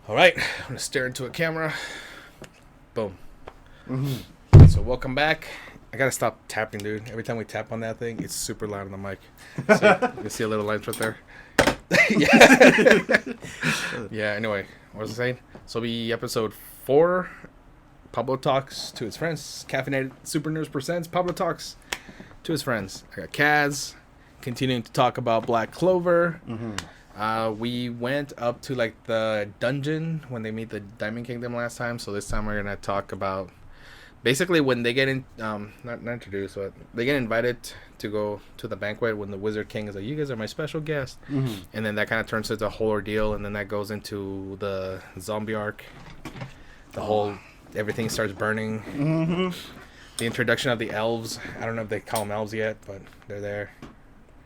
All right, I'm gonna stare into a camera. Boom. Mm-hmm. So welcome back. I gotta stop tapping, dude. Every time we tap on that thing, it's super loud on the mic. You see a little lines right there. Yeah. Yeah. Anyway, what was I saying? So it'll be episode 4. Pablo talks to his friends. Caffeinated Super Nerds presents Pablo talks to his friends. I got Kaz continuing to talk about Black Clover. Mm-hmm. We went up to like the dungeon when they meet the Diamond Kingdom last time. So this time we're gonna talk about basically when they get in, not introduced, but they get invited to go to the banquet when the Wizard King is like, "You guys are my special guest," and then that kind of turns into a whole ordeal, and then that goes into the zombie arc. The whole everything starts burning. Mm-hmm. The introduction of the elves. I don't know if they call them elves yet, but they're there.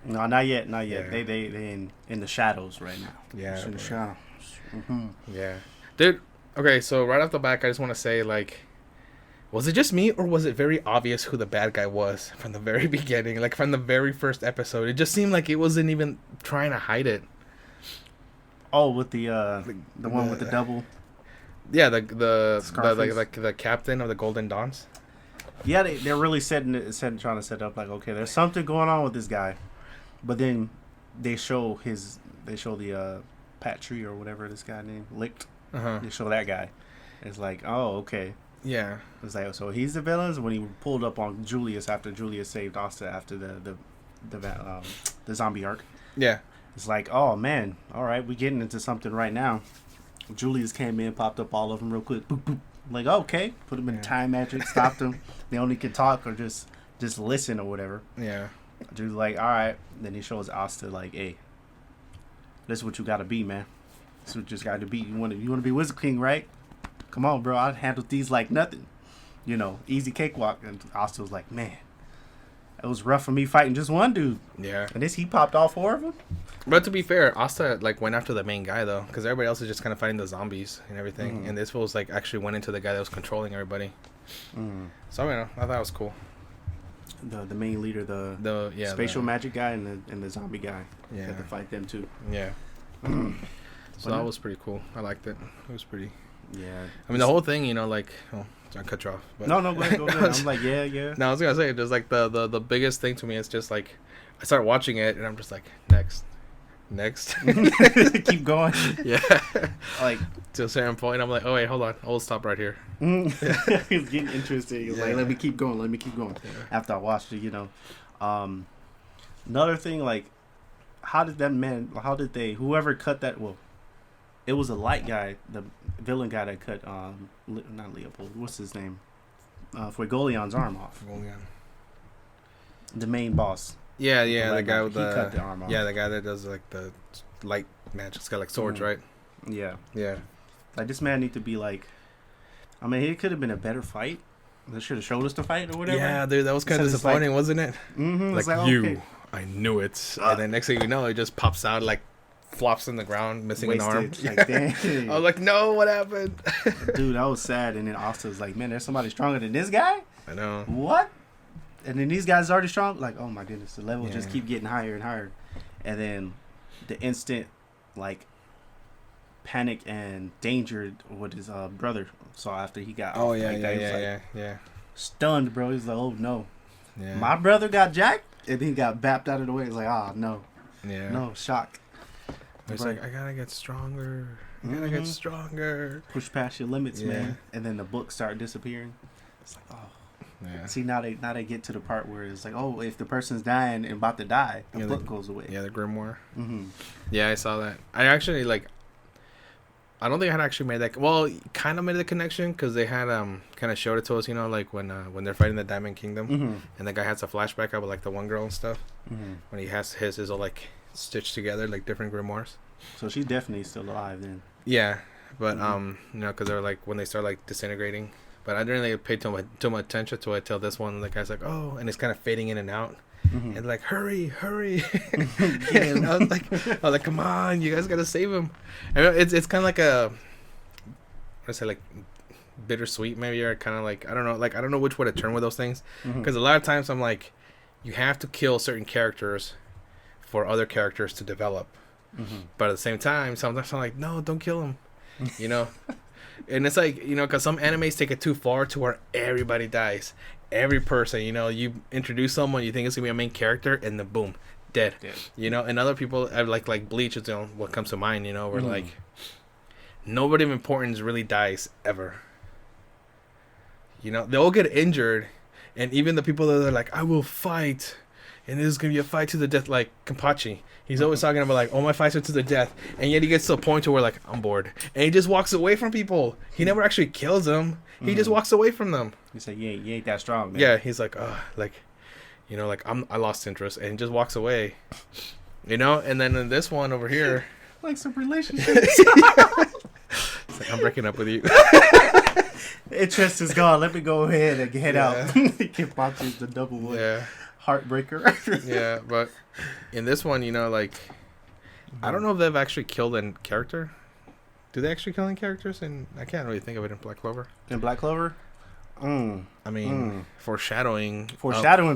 No, not yet. Yeah. They in the shadows right now. Yeah. It's in the shadows. Mm-hmm. Yeah. Dude, okay, so right off the back, I just want to say, like, was it just me, or was it very obvious who the bad guy was from the very beginning? Like, from the very first episode. It just seemed like it wasn't even trying to hide it. Oh, with the one with the double. Yeah, the captain of the Golden Dawns. Yeah, they're really trying to set up, like, okay, there's something going on with this guy. But then they show the Patry or whatever this guy named Licked. Uh-huh. They show that guy. It's like, oh, okay. Yeah. It's like, so he's the villain. When he pulled up on Julius after Julius saved Asta after the zombie arc. Yeah. It's like, oh man, all right, we're getting into something right now. Julius came in, popped up all of them real quick. Boop, boop. Like, okay, put them in time magic, stopped them. They only can talk or just listen or whatever. Yeah. Dude's like, all right. Then he shows Asta like, hey, this is what you gotta be, man. This is what you just gotta be. You wanna be Wizard King, right? Come on, bro. I'd handle these like nothing. You know, easy cakewalk. And Asta was like, man, it was rough for me fighting just one dude. Yeah. And he popped all 4 of them. But to be fair, Asta like went after the main guy though, because everybody else is just kind of fighting the zombies and everything, and this was like actually went into the guy that was controlling everybody. So I don't know, I thought it was cool. The main leader, the spatial magic guy and the zombie guy. Yeah. Had to fight them too. Yeah. So that was pretty cool. I liked it. It was pretty. Yeah. I mean, the whole thing, you know, like, I cut you off. But No, go ahead. I'm like, yeah. No, I was gonna say, just like the biggest thing to me is just like, I started watching it and I'm just like, next. Keep going. Yeah. Like to a certain point, I'm like, oh wait, hold on, I'll stop right here. He's getting interested. He's like, let me keep going. Yeah. After I watched it, another thing, like, whoever cut that, well, it was a light guy, the villain guy that cut, not Leopold, what's his name? Fuegolion's arm off. The main boss. Yeah, the guy with the cut the arm off. Yeah, the guy that does like the light magic. It's got like swords, right? Yeah. Yeah. Like, this man need to be like, I mean, it could have been a better fight. They should have showed us the fight or whatever. Yeah, dude, that was kind of disappointing, wasn't it? Mm-hmm, like you, okay. I knew it. And then next thing you know, it just pops out, like flops in the ground, missing an arm. Like, dang. I was like, no, what happened? Dude, that was sad. And then Asta was like, man, there's somebody stronger than this guy? I know. What? And then these guys are already strong. Like, oh my goodness, the level just keep getting higher and higher. And then the instant, like, panic and danger with his brother saw after he got off. Yeah. Stunned, bro. He's like, oh no. Yeah. My brother got jacked? And then he got bapped out of the way. He's like, no. Yeah. No, shock. It's like, I gotta get stronger. Get stronger. Push past your limits, man. And then the books start disappearing. It's like, oh. Yeah. See, now they get to the part where it's like, oh, if the person's dying and about to die, the book goes away. Yeah, the grimoire. Mm-hmm. Yeah, I saw that. I actually I don't think I had actually made that. Well, kind of made the connection because they had kind of showed it to us, you know, like when they're fighting the Diamond Kingdom, and the guy has a flashback of like the one girl and stuff when he has his all like stitched together like different grimoires. So she's definitely still alive then. Yeah, but you know, because they're like when they start like disintegrating. But I didn't really pay too much attention to it till this one. The guy's like, oh, and it's kind of fading in and out. And like, hurry. And I was like, come on, you guys gotta save him. And it's kind of like like bittersweet maybe, or kind of like, I don't know which way to turn with those things. Because a lot of times I'm like, you have to kill certain characters for other characters to develop. But at the same time, sometimes I'm like, no, don't kill him. you know. And it's like, you know, because some animes take it too far to where everybody dies. Every person, you know, you introduce someone, you think it's gonna be a main character, and then boom, dead. You know, and other people have like Bleach is, you know, what comes to mind, you know, where like nobody of importance really dies ever. You know, they all get injured, and even the people that are like, I will fight, and this is gonna be a fight to the death, like Kenpachi. He's always talking about like, oh, my fights are to the death, and yet he gets to a point to where like, I'm bored, and he just walks away from people. He never actually kills them. He just walks away from them. He's like, you ain't that strong, man. Yeah, he's like, oh, like, you know, like I lost interest, and he just walks away. You know, and then in this one over here, like some relationships. It's like, I'm breaking up with you. Interest is gone. Let me go ahead and get out. Kenpachi's the double one. Yeah. Heartbreaker. Yeah, but in this one, you know, like, I don't know if they've actually killed a character. Do they actually kill any characters? And I can't really think of it in Black Clover. In Black Clover? I mean, foreshadowing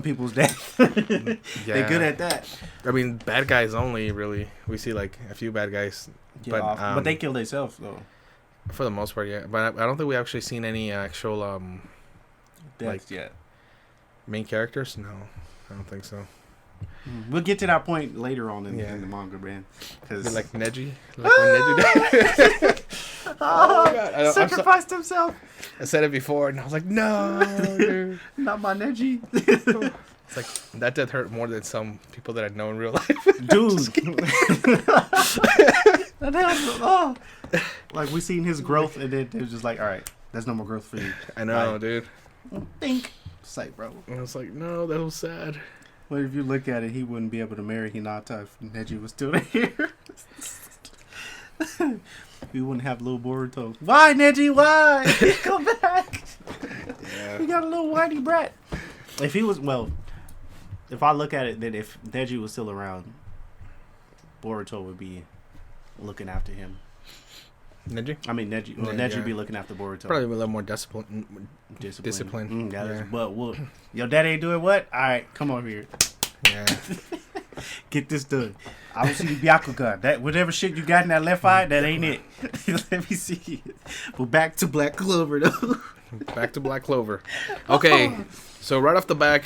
people's death. Yeah. They're good at that. I mean, bad guys only, really. We see, like, a few bad guys. But they kill themselves, though. For the most part, yeah. But I don't think we've actually seen any actual, deaths yet. Main characters? No, I don't think so. We'll get to that point later on in the manga, man. Like Neji? Like when Neji died? Oh, sacrificed himself. I said it before, and I was like, no, dude. Not my Neji. It's like, that death hurt more than some people that I know in real life. Dude. Like, we seen his growth, and then it was just like, all right, there's no more growth for you. I know, dude. Think. It's like, bro. And I was like, no, that was sad. Well, if you look at it, he wouldn't be able to marry Hinata if Neji was still there. We wouldn't have little Boruto. Why, Neji? Why? Come back. Yeah. We got a little whitey brat. If he was, well, if I look at it, then if Neji was still around, Boruto would be looking after him. Neji? I mean, Neji. Well, Neji would be looking after Boruto. Probably a little more discipline. Well, your dad ain't doing what? All right, come over here. Yeah. Get this done. I will see the Byakugan. That whatever shit you got in that left eye, that ain't it. Let me see. But back to Black Clover, though. Back to Black Clover. Okay, so right off the back,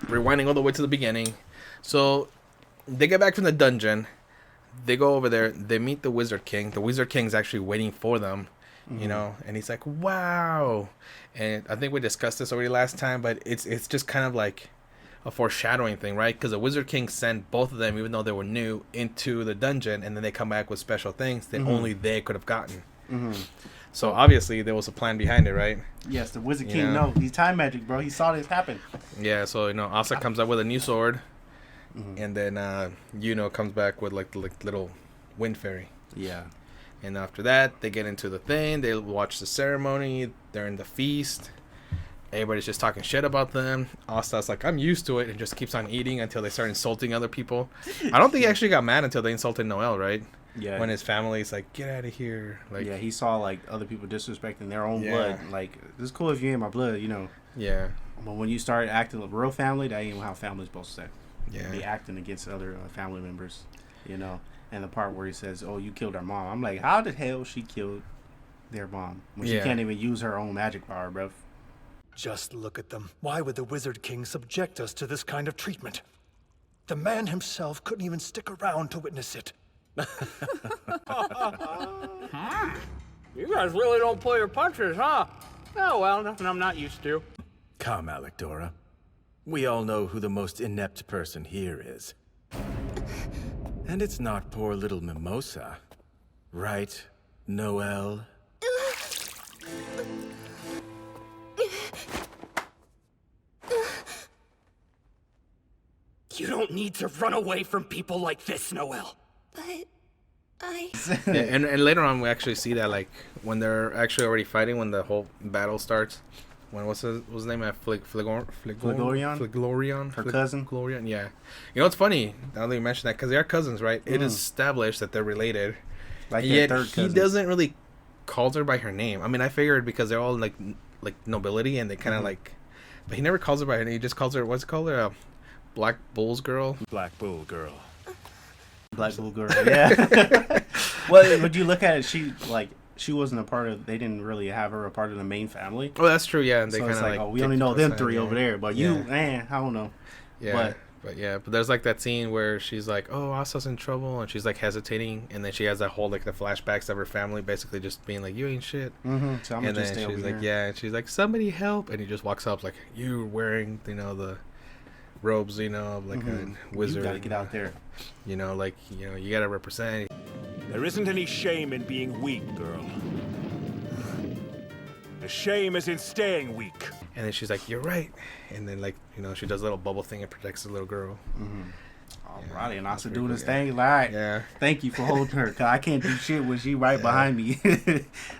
rewinding all the way to the beginning. So they get back from the dungeon. They go over there. They meet the Wizard King. The Wizard King's actually waiting for them, you know. And he's like, "Wow!" And I think we discussed this already last time, but it's just kind of like a foreshadowing thing, right? Because the Wizard King sent both of them, even though they were new, into the dungeon, and then they come back with special things that only they could have gotten. So obviously there was a plan behind it, right? Yes, the Wizard King. No, he's time magic, bro. He saw this happen. Yeah. So Asa comes up with a new sword. And then comes back with like the little wind fairy. Yeah. And after that, they get into the thing. They watch the ceremony. They're in the feast. Everybody's just talking shit about them. Asta's like, I'm used to it, and just keeps on eating until they start insulting other people. I don't think he actually got mad until they insulted Noel, right? Yeah. When his family's like, get out of here. Like, yeah, he saw like other people disrespecting their own blood. Like, it's cool if you ain't my blood, you know. Yeah. But when you start acting like real family, that ain't how family's supposed to say. Yeah. Be acting against other family members, you know. And the part where he says, "Oh, you killed our mom." I'm like, how the hell she killed their mom when she can't even use her own magic power, bro? Just look at them. Why would the Wizard King subject us to this kind of treatment? The man himself couldn't even stick around to witness it. You guys really don't pull your punches, huh? Oh, well, nothing I'm not used to. Come, Alec-Dora. We all know who the most inept person here is. And it's not poor little Mimosa. Right, Noel? You don't need to run away from people like this, Noel. But I... Yeah, and later on we actually see that, like, when they're actually already fighting, when the whole battle starts. When what's his name? Fliglorion? Her cousin? Glorion, yeah. You know, it's funny, now that you mentioned that, because they are cousins, right? It is established that they're related. Like yet third he cousin. doesn't really calls her by her name. I mean, I figured because they're all, like nobility, and they kind of, like... But he never calls her by her name. He just calls her, what's it called? Black Bull's girl? Black Bull girl. Black Bull girl, yeah. Well, would you look at it, she, like... she wasn't a part of. They didn't really have her a part of the main family. Oh, that's true. Yeah, and they So kind it's of like, like oh, we only know them three over there, but you, Yeah. man, I don't know. Yeah. But there's like that scene where she's like, "Oh, Asa's in trouble," and she's like hesitating, and then she has that whole like the flashbacks of her family, basically just being like, "You ain't shit." Mm-hmm. So I'm And gonna just then stay she's over like, here. "Yeah," and she's like, "Somebody help!" And he just walks up like, "You wearing, the robes, of like a wizard. You gotta get out there. You gotta represent." There isn't any shame in being weak, girl. The shame is in staying weak. And then she's like, "You're right." And then like, she does a little bubble thing and protects the little girl. Alrighty, and Asa pretty doing cool, his yeah. thing. All right. Yeah. Thank you for holding her, cause I can't do shit when she right behind me.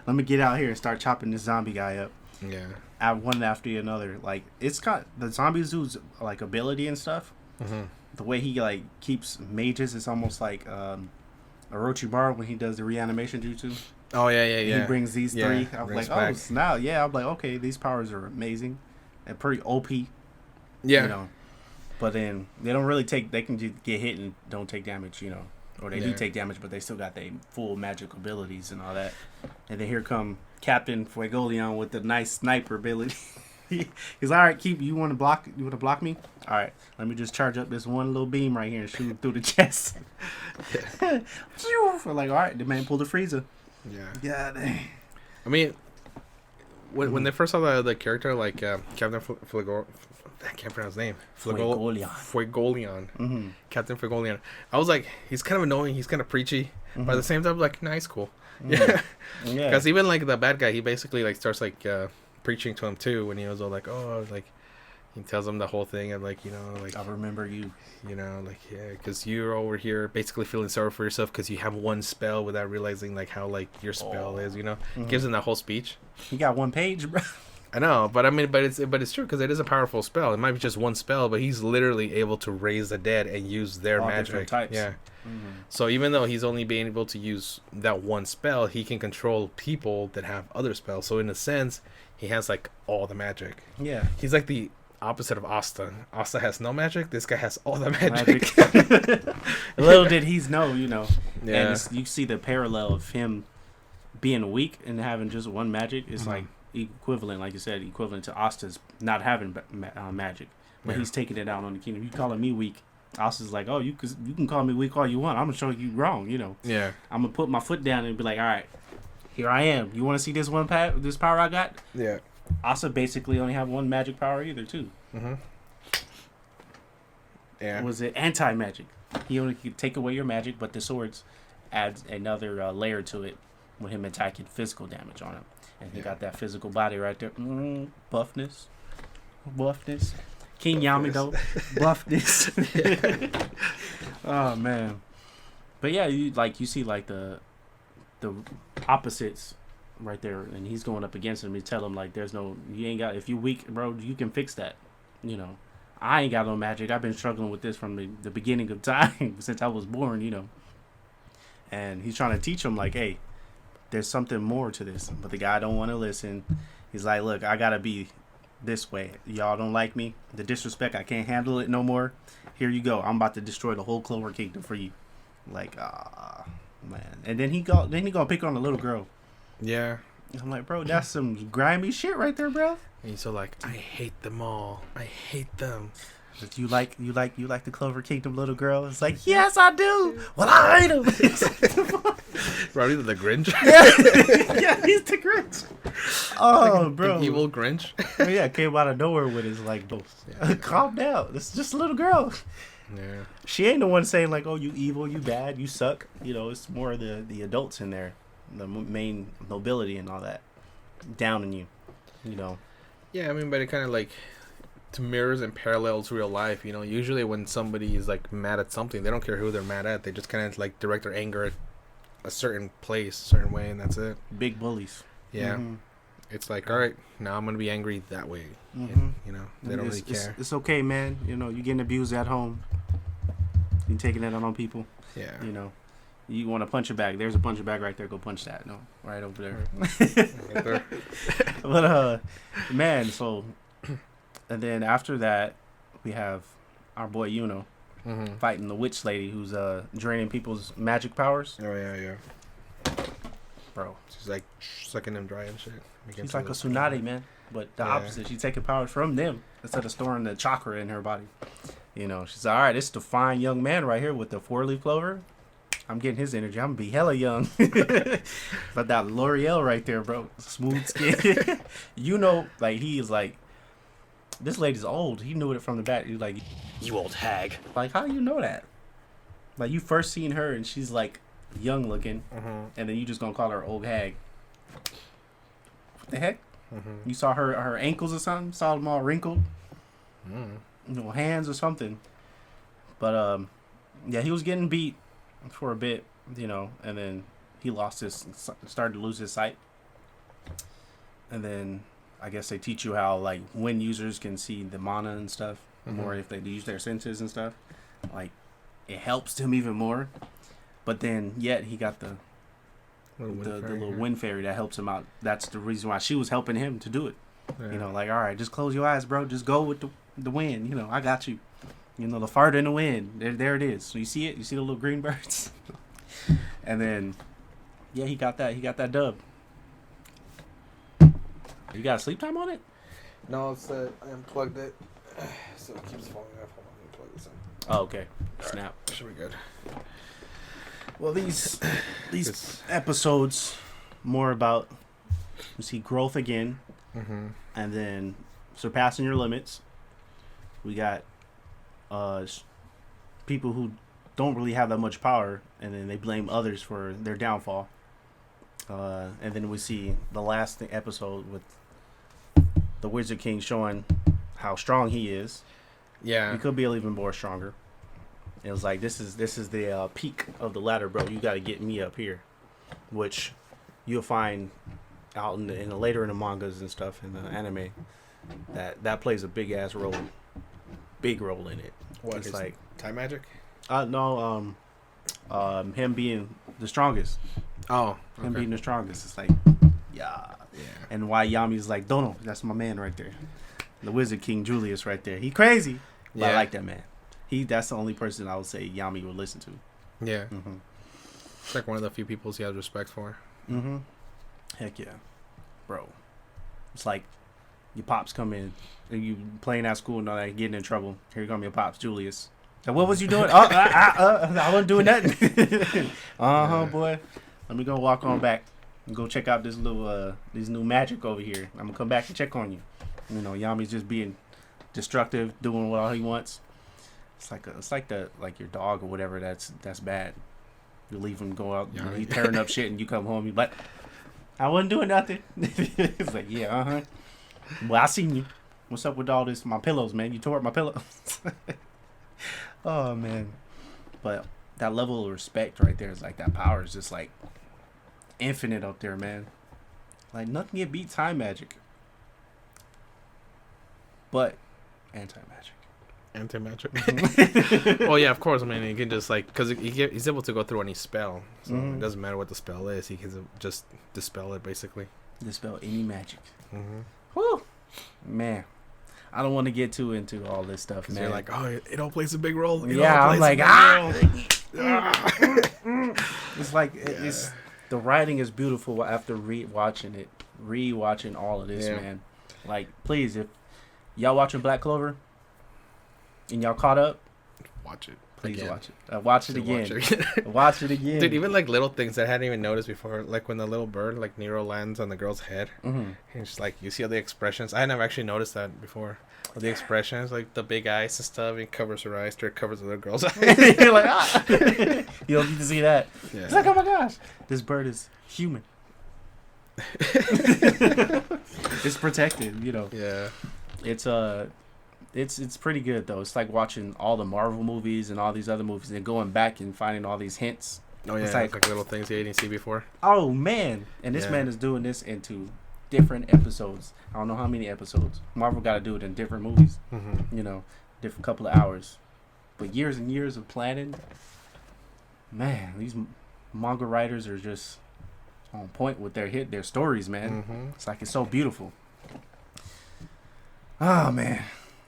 Let me get out here and start chopping this zombie guy up. Yeah. One after another. Like it's got the zombie zoo's like ability and stuff. Mm-hmm. The way he like keeps mages, it's almost like Orochimaru when he does the reanimation jutsu. Oh yeah. He brings these Yeah, three. I'm brings like, back. oh snap! Yeah, I'm like, okay, these powers are amazing and pretty OP. Yeah. But then they don't really take. They can just get hit and don't take damage. Or they do Yeah. take damage, but they still got their full magic abilities and all that. And then here come Captain Fuegoleon with the nice sniper ability. He's all right. You want to block? You want to block me? All right. Let me just charge up this one little beam right here and shoot him through the chest. I'm like, all right. The man pulled the freezer. Yeah. Yeah. Dang. I mean, when they first saw the character like Captain Fuegoleon, I can't pronounce his name. Fuegoleon. Mm-hmm. Captain Fuegoleon. I was like, he's kind of annoying. He's kind of preachy, but at the same time, like, nice, cool. Yeah. Yeah. Because even like the bad guy, he basically like starts like preaching to him too when he was all like, oh, like he tells him the whole thing of like, like I remember you. like because you're over here basically feeling sorry for yourself because you have one spell without realizing like how like your spell is. Gives him that whole speech. You got one page, bro. I know, but I mean, but it's true because it is a powerful spell. It might be just one spell, but he's literally able to raise the dead and use their All magic. different types. Yeah. So even though he's only being able to use that one spell, he can control people that have other spells. So in a sense, he has like all the magic. Yeah. He's like the opposite of Asta. Asta has no magic. This guy has all the magic. Little did he know, Yeah. And you see the parallel of him being weak and having just one magic. It's like equivalent, like you said, equivalent to Asta's not having magic, but he's taking it out on the kingdom. You calling me weak? Asta's like, oh, you can call me weak all you want. I'm gonna show you wrong. Yeah. I'm gonna put my foot down and be like, all right, here I am. You want to see this this power I got? Yeah. Asta basically only have one magic power either too. Yeah. Was it anti-magic? He only could take away your magic, but the swords adds another layer to it with him attacking physical damage on him. And he got that physical body right there. Buffness. King Yamido. Buffness. Oh, man. But yeah, you see like the opposites right there. And he's going up against him. You tell him like you ain't got, if you weak, bro, you can fix that. I ain't got no magic. I've been struggling with this from the beginning of time since I was born, And he's trying to teach him like, hey, there's something more to this. But the guy don't want to listen. He's like, look, I got to be this way. Y'all don't like me. The disrespect, I can't handle it no more. Here you go. I'm about to destroy the whole Clover Kingdom for you. Like, man. And then he gonna pick on the little girl. Yeah. I'm like, bro, that's some grimy shit right there, bro. And he's so like, I hate them all. I hate them. But you like the Clover Kingdom little girl? It's like, yes, I do. Well, I hate him. Probably the Grinch. Yeah, he's the Grinch. Oh, bro. An evil Grinch. Yeah, came out of nowhere with his like, calm down. It's just a little girl. Yeah. She ain't the one saying like, oh, you evil, you bad, you suck. It's more the adults in there, the main nobility and all that, down on you. Yeah, I mean, but it kind of like mirrors and parallels real life. Usually when somebody is like mad at something, they don't care who they're mad at. They just kind of like direct their anger at a certain place, a certain way, and that's it. Big bullies. Yeah. Mm-hmm. It's like, all right, now I'm gonna be angry that way. Mm-hmm. And, they don't really care. It's okay, man. You getting abused at home. You taking that on people. Yeah. You want to punch a bag. There's a puncher bag right there. Go punch that. No, right over there. Right there. But man, so and then after that we have our boy Yuno fighting the witch lady who's draining people's magic powers. Oh yeah. bro. She's like sucking them dry and shit. She's like a tsunade, man. But the opposite. She's taking powers from them instead of storing the chakra in her body. You know, she's like, all right, this is the fine young man right here with the 4-leaf clover. I'm getting his energy. I'm going to be hella young. But that L'Oreal right there, bro. Smooth skin. You know, like, he is like, this lady's old. He knew it from the back. He's like, You old hag. like, how do you know that? Like, you first seen her and she's like young looking. And then you just going to call her old hag. What the heck? You saw her ankles or something? Saw them all wrinkled? You know, hands or something. But, yeah, he was getting beat for a bit, you know, and then he started to lose his sight. And then I guess they teach you how, like, when users can see the mana and stuff, more if they use their senses and stuff, like, it helps him even more. But then, yet, he got the little wind fairy that helps him out. That's the reason why she was helping him to do it. Yeah. You know, like, all right, just close your eyes, bro. Just go with the wind. You know, I got you. You know, the fart in the wind. There it is. So you see it? You see the little green birds? And then, yeah, he got that. He got that dub. You got a sleep time on it? No, it's I unplugged it, so it keeps falling off. Hold on, let me plug this in. Oh, okay. Snap. Right. Should be good. Well, these episodes more about you see growth again, and then surpassing your limits. We got people who don't really have that much power, and then they blame others for their downfall. And then we see the last episode with the Wizard King showing how strong he is. Yeah, he could be even more stronger. It was like, this is the peak of the ladder, bro. You got to get me up here, which you'll find out later in the mangas and stuff in the anime. That plays a big role in it. What, it's like time magic? No, him being the strongest. Oh, okay. Him being the strongest. It's like, yeah. And why Yami's like, Dono, that's my man right there. The Wizard King Julius right there. He crazy, but I like that man. That's the only person I would say Yami would listen to. Yeah. It's like one of the few people he has respect for. Heck yeah. Bro. It's like your pops come in and you playing at school and all that, getting in trouble. Here come your pops, Julius. And what was you doing? I wasn't doing nothing. Boy. Let me go walk on back and go check out this new magic over here. I'm gonna come back and check on you. You know, Yami's just being destructive, doing what all he wants. It's like your dog or whatever. That's bad. You leave him go out, you know, he tearing up shit, and you come home. You like, I wasn't doing nothing. It's like, yeah, Well, I seen you. What's up with all this? My pillows, man. You tore up my pillows. Oh man, but that level of respect right there is like that power is just like infinite up there, man. Like nothing can beat time magic, but anti-magic. Well, yeah, of course. I mean, he can just like because he's able to go through any spell, so it doesn't matter what the spell is. He can just dispel it, basically. Dispel any magic. Whew, man. I don't want to get too into all this stuff, man. You're like, oh, it all plays a big role. I'm like, It's like it's the writing is beautiful after rewatching all of this, man. Like, please, if y'all watching Black Clover and y'all caught up, watch it. Please again. watch it. Watch it again. Watch it again. Dude, even like little things that I hadn't even noticed before, like when the little bird, like Nero, lands on the girl's head, and it's like you see all the expressions. I had never actually noticed that before. All the expressions, like the big eyes and stuff, and covers her eyes, or it covers the little girl's eyes. You're like, you don't need to see that. Yeah. It's like, oh my gosh, this bird is human. It's protected, you know. Yeah. It's pretty good though. It's like watching all the Marvel movies and all these other movies and going back and finding all these hints. Oh yeah, it's like little things you didn't see before. Oh man, and this man is doing this into different episodes. I don't know how many episodes. Marvel got to do it in different movies. You know, different couple of hours, but years and years of planning. Man, these manga writers are just on point with their stories, man. It's like it's so beautiful. Oh man.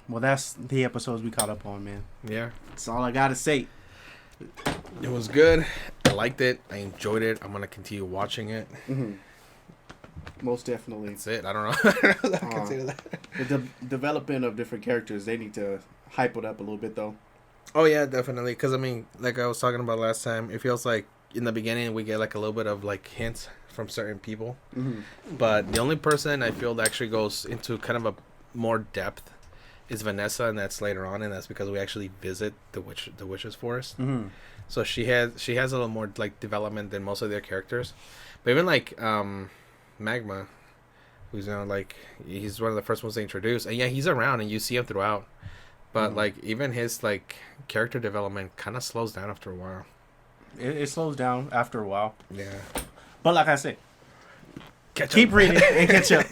Well, that's the episodes we caught up on, man. Yeah. That's all I gotta say. It was good. I liked it. I enjoyed it. I'm gonna continue watching it. Most definitely. That's it. I don't know. I can say that. The development of different characters, they need to hype it up a little bit, though. Oh yeah, definitely. Because I mean, like I was talking about last time, it feels like in the beginning we get like a little bit of like hints from certain people, but the only person I feel that actually goes into kind of a more depth is Vanessa, and that's later on, and that's because we actually visit the witch's forest. So she has a little more like development than most of their characters. But even like Magma, who's like he's one of the first ones they introduce, and yeah, he's around and you see him throughout. But like even his like character development kind of slows down after a while. It slows down after a while. Yeah. But like I said, Keep reading and catch up.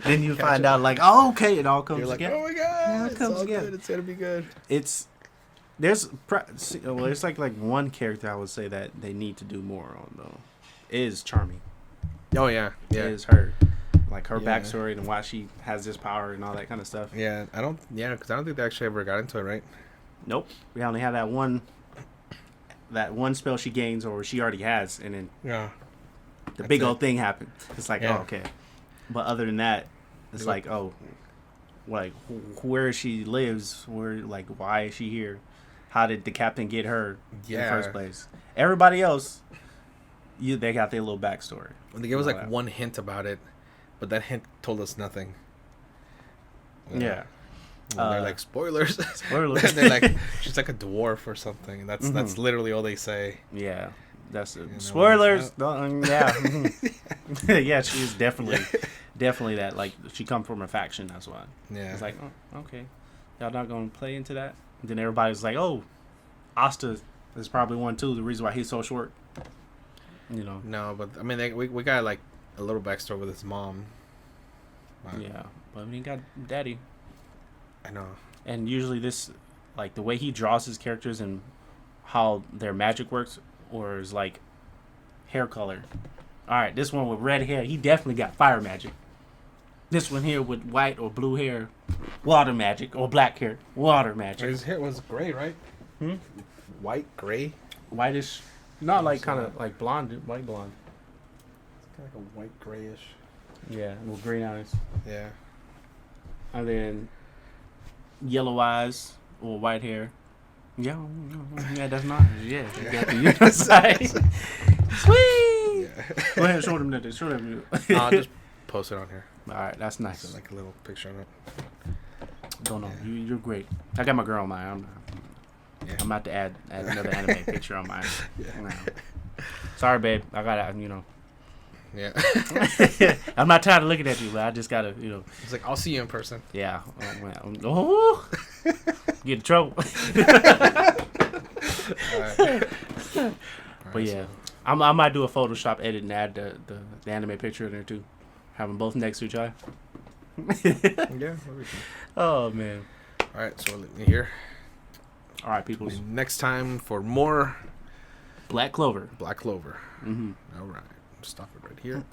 Then you find out like, oh, okay, it all comes You're like, together. oh my god, Yeah, it it's comes all together. good. It's gonna be good. There's like one character I would say that they need to do more on though. Is Charming. Oh yeah, yeah. Is her. Like her Yeah. backstory and why she has this power and all that kind of stuff. Yeah, because I don't think they actually ever got into it, right? Nope. We only have that one spell she gains or she already has, and then Yeah. the big old thing happened. It's like, Yeah. oh, okay. But other than that, it's like, oh, like where she lives, why is she here? How did the captain get her in the first place? Everybody else, they got their little backstory. They gave us All like that. one hint about it, but that hint told us nothing. Yeah. And they're like spoilers. Spoilers. They're like she's like a dwarf or something. And that's literally all they say. Yeah. That's it. know, Spoilers. Yeah. Yeah, she's definitely that. Like, she come from a faction, that's why. Yeah. It's like, oh, okay. Y'all not going to play into that? And then everybody's like, oh, Asta is probably one, too. The reason why he's so short. You know? No, but I mean, we got like a little backstory with his mom. Yeah. But he got daddy. I know. And usually this, like, the way he draws his characters and how their magic works, or is like hair color. All right, this one with red hair, he definitely got fire magic. This one here with white or blue hair, water magic, or black hair, water magic. His hair was gray, right? White, gray. Whitish, not like kind of like blonde, white blonde. It's kind of like a white grayish. Yeah, with green eyes. Yeah. And then yellow eyes or white hair. Yeah, that's not. Yeah, you got the other side. Sweet. Yeah. Go ahead, show them that. Show them. I'll just post it on here. All right, that's nice. Just like a little picture of it. Don't know. You're great. I got my girl on mine. I'm about to add another anime picture on mine. Yeah. Sorry, babe. I gotta, Yeah. I'm not tired of looking at you, but I just gotta, It's like I'll see you in person. Yeah. Oh, get in trouble. But yeah, I might do a Photoshop edit and add the anime picture in there too. Have them both next to each other. Yeah. Oh man. All right, so let me hear. All right, people. Next time for more Black Clover. Black Clover. All right, stop it right here.